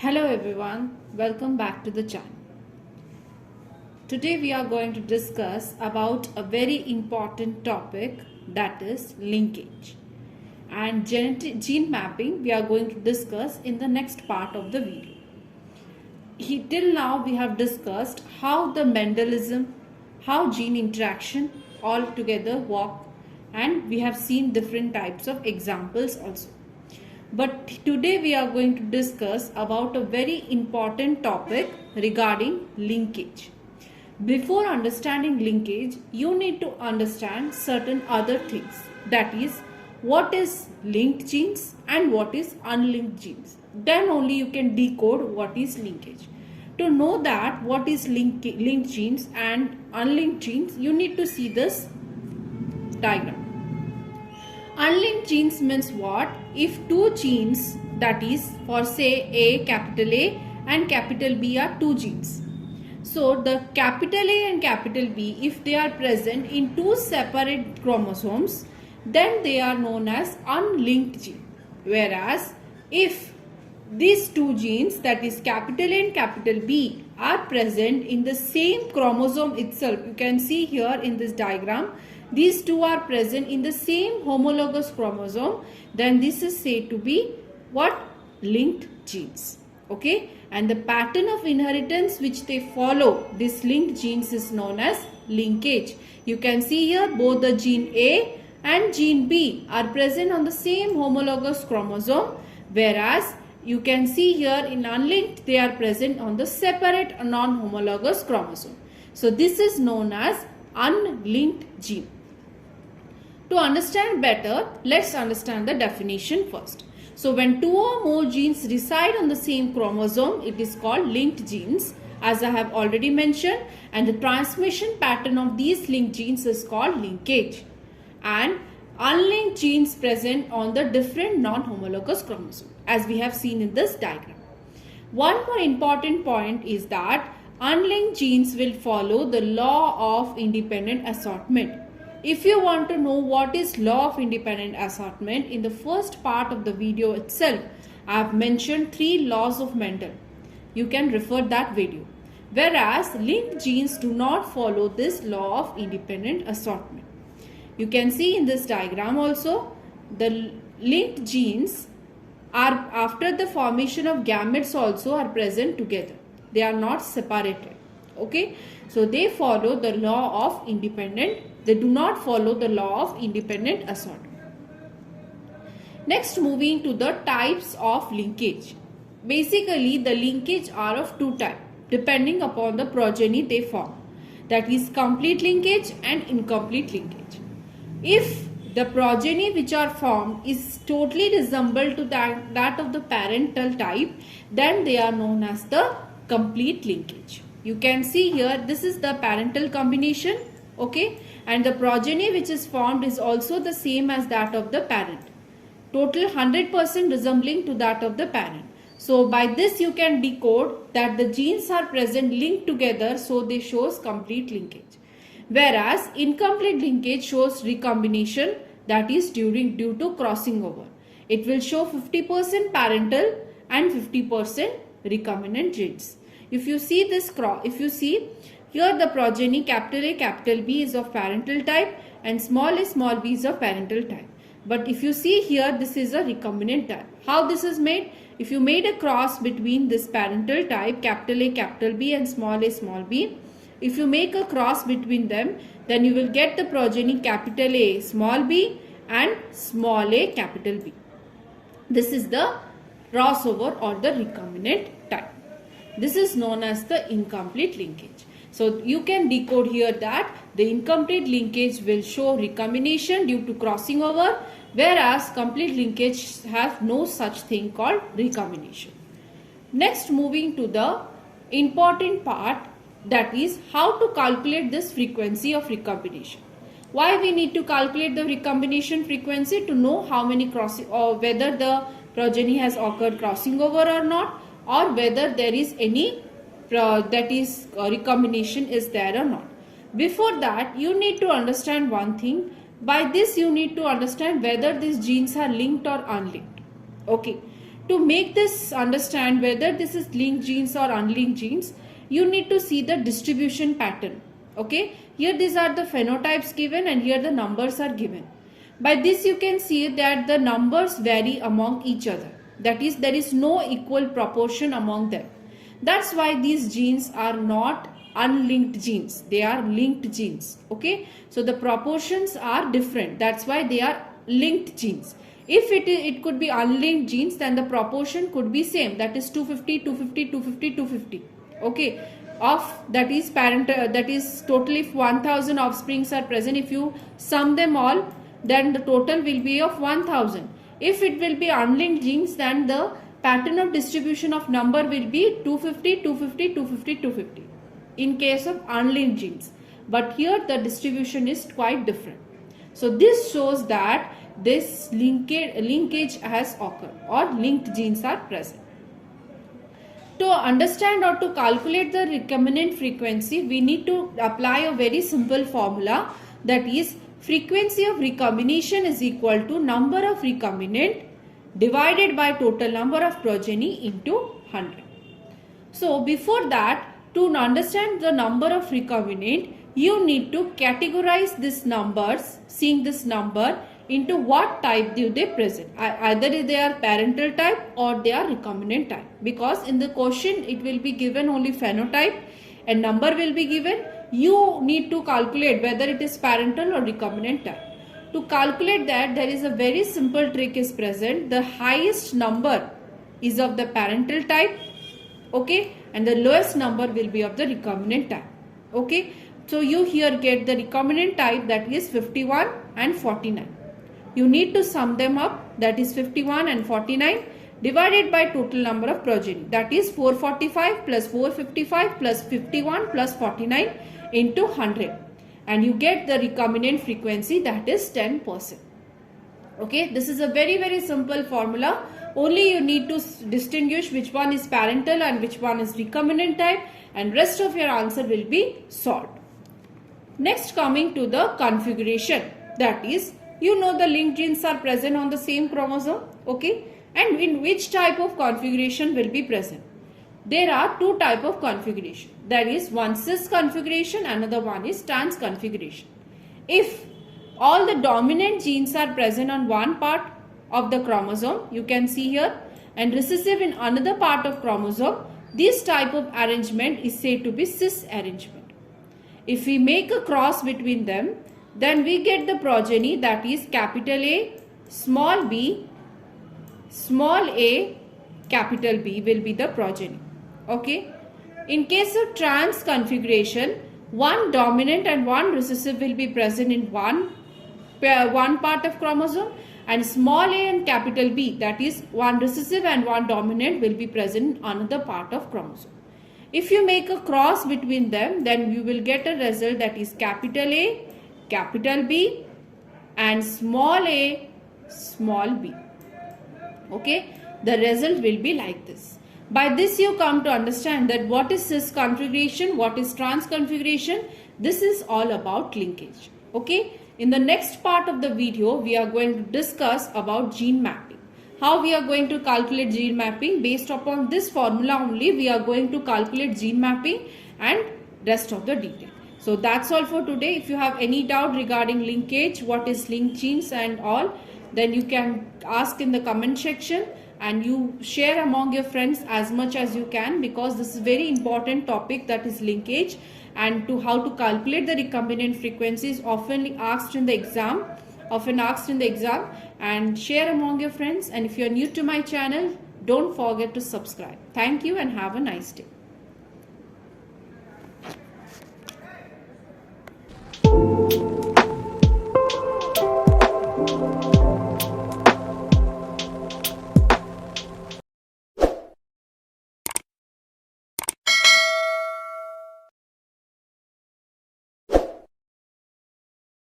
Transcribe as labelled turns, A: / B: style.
A: Hello everyone, welcome back to the channel. Today we are going to discuss about a very important topic, that is linkage. And gene mapping we are going to discuss in the next part of the video. Till now we have discussed how the Mendelism, how gene interaction all together work, and we have seen different types of examples also. But today we are going to discuss about a very important topic regarding linkage. Before understanding linkage, you need to understand certain other things. That is, what is linked genes and what is unlinked genes. Then only you can decode what is linkage. To know that what is linked genes and unlinked genes, you need to see this diagram. Unlinked genes means what? If two genes, that is for say A and capital B are two genes. So the capital A and capital B, if they are present in two separate chromosomes, then they are known as unlinked gene. Whereas if these two genes, that is capital A and capital B, are present in the same chromosome itself, you can see here in this diagram, these two are present in the same homologous chromosome, then this is said to be what? Linked genes. Okay, and the pattern of inheritance which they follow, this linked genes, is known as linkage. You can see here both the gene A and gene B are present on the same homologous chromosome, whereas you can see here in unlinked they are present on the separate non-homologous chromosome. So this is known as unlinked gene. To understand better, let's understand the definition first. So when two or more genes reside on the same chromosome, it is called linked genes, as I have already mentioned, and the transmission pattern of these linked genes is called linkage. And unlinked genes present on the different non-homologous chromosomes, as we have seen in this diagram. One more important point is that unlinked genes will follow the law of independent assortment. If you want to know what is law of independent assortment, in the first part of the video itself, I have mentioned 3 laws of Mendel. You can refer that video. Whereas linked genes do not follow this law of independent assortment. You can see in this diagram also, the linked genes are after the formation of gametes also are present together. They are not separated. Okay, so they follow the law of independent. They do not follow the law of independent assortment. Next, moving to the types of linkage. Basically, the linkage are of two types depending upon the progeny they form. That is complete linkage and incomplete linkage. If the progeny which are formed is totally resemble to that of the parental type, then they are known as the complete linkage. You can see here, this is the parental combination, okay, and the progeny which is formed is also the same as that of the parent. Total 100% resembling to that of the parent. So by this you can decode that the genes are present linked together, so they shows complete linkage. Whereas incomplete linkage shows recombination, that is due to crossing over. It will show 50% parental and 50% recombinant genes. If you see this here the progeny capital A, capital B is of parental type and small b is of parental type. But if you see here, this is a recombinant type. How this is made? If you made a cross between this parental type capital A, capital B and small b, if you make a cross between them, then you will get the progeny capital A, small b and small a, capital B. This is the crossover or the recombinant type. This is known as the incomplete linkage. So you can decode here that the incomplete linkage will show recombination due to crossing over, whereas complete linkage have no such thing called recombination. Next, moving to the important part, that is how to calculate this frequency of recombination. Why we need to calculate the recombination frequency? To know how many crossing or whether the progeny has occurred crossing over or not, or whether there is any recombination is there or not. Before that, you need to understand one thing. By this you need to understand whether these genes are linked or unlinked. Okay, To make this understand whether this is linked genes or unlinked genes, you need to see the distribution pattern. Okay, here these are the phenotypes given and here the numbers are given. By this you can see that the numbers vary among each other. That is, there is no equal proportion among them. That's why these genes are not unlinked genes. They are linked genes. Okay, so the proportions are different. That's why they are linked genes. If it could be unlinked genes, then the proportion could be same. That is 250, 250, 250, 250. Okay, of that is that is total. If 1000 offsprings are present, if you sum them all, then the total will be of 1000. If it will be unlinked genes, then the pattern of distribution of number will be 250, 250, 250, 250 in case of unlinked genes. But here the distribution is quite different. So this shows that this linkage has occurred or linked genes are present. To understand or to calculate the recombinant frequency, we need to apply a very simple formula, that is frequency of recombination is equal to number of recombinant divided by total number of progeny into 100. So before that, to understand the number of recombinant, you need to categorize these numbers, seeing this number, into what type do they present. Either they are parental type or they are recombinant type, because in the question it will be given only phenotype and number will be given. You need to calculate whether it is parental or recombinant type. To calculate that, there is a very simple trick is present. The highest number is of the parental type, okay, and the lowest number will be of the recombinant type. Okay, so you here get the recombinant type, that is 51 and 49. You need to sum them up, that is 51 and 49 divided by total number of progeny, that is 445 plus 455 plus 51 plus 49 into 100, and you get the recombinant frequency, that is 10%. Okay, this is a very simple formula. Only you need to distinguish which one is parental and which one is recombinant type, and rest of your answer will be solved. Next, coming to the configuration, that is, you know the linked genes are present on the same chromosome, okay, and in which type of configuration will be present. There are two type of configuration. There is one cis configuration, another one is trans configuration. If all the dominant genes are present on one part of the chromosome, you can see here, and recessive in another part of chromosome, this type of arrangement is said to be cis arrangement. If we make a cross between them, then we get the progeny, that is capital A, small b, small a, capital B will be the progeny. Okay. In case of trans configuration, one dominant and one recessive will be present in one part of chromosome, and small a and capital B, that is one recessive and one dominant, will be present in another part of chromosome. If you make a cross between them, then you will get a result, that is capital A, capital B and small a, small b. Okay, the result will be like this. By this you come to understand that what is cis configuration, what is trans configuration. This is all about linkage. Okay, in the next part of the video we are going to discuss about gene mapping. How we are going to calculate gene mapping. Based upon this formula only we are going to calculate gene mapping and rest of the detail. So that's all for today. If you have any doubt regarding linkage, what is linked genes and all, then you can ask in the comment section, and you share among your friends as much as you can, because this is very important topic, that is linkage, and to how to calculate the recombinant frequencies often asked in the exam, and share among your friends. And if you are new to my channel, don't forget to subscribe. Thank you and have a nice day.